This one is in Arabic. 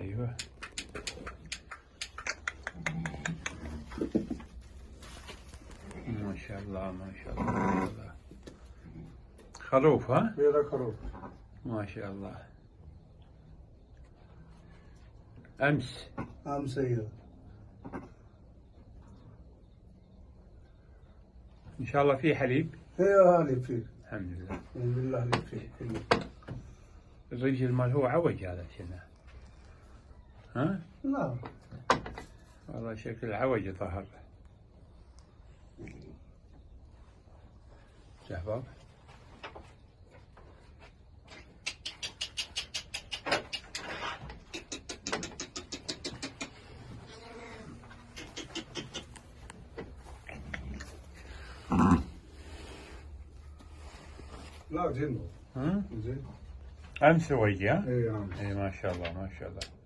ايوه. ما شاء الله ما شاء الله ما شاء الله. خروف ها؟ هذا خروف. ما شاء الله. امس ايوه. ان شاء الله في حليب. ايوه هالي فيه. الحمد لله. الحمد لله اللي فيه كله. الرجل مال هو عوج هذا كنا. ها؟ لا والله شكل عوج ظهر. شباب. لا زين. ها؟ زين. امس وجه ها؟ اي نعم. اي ما شاء الله ما شاء الله.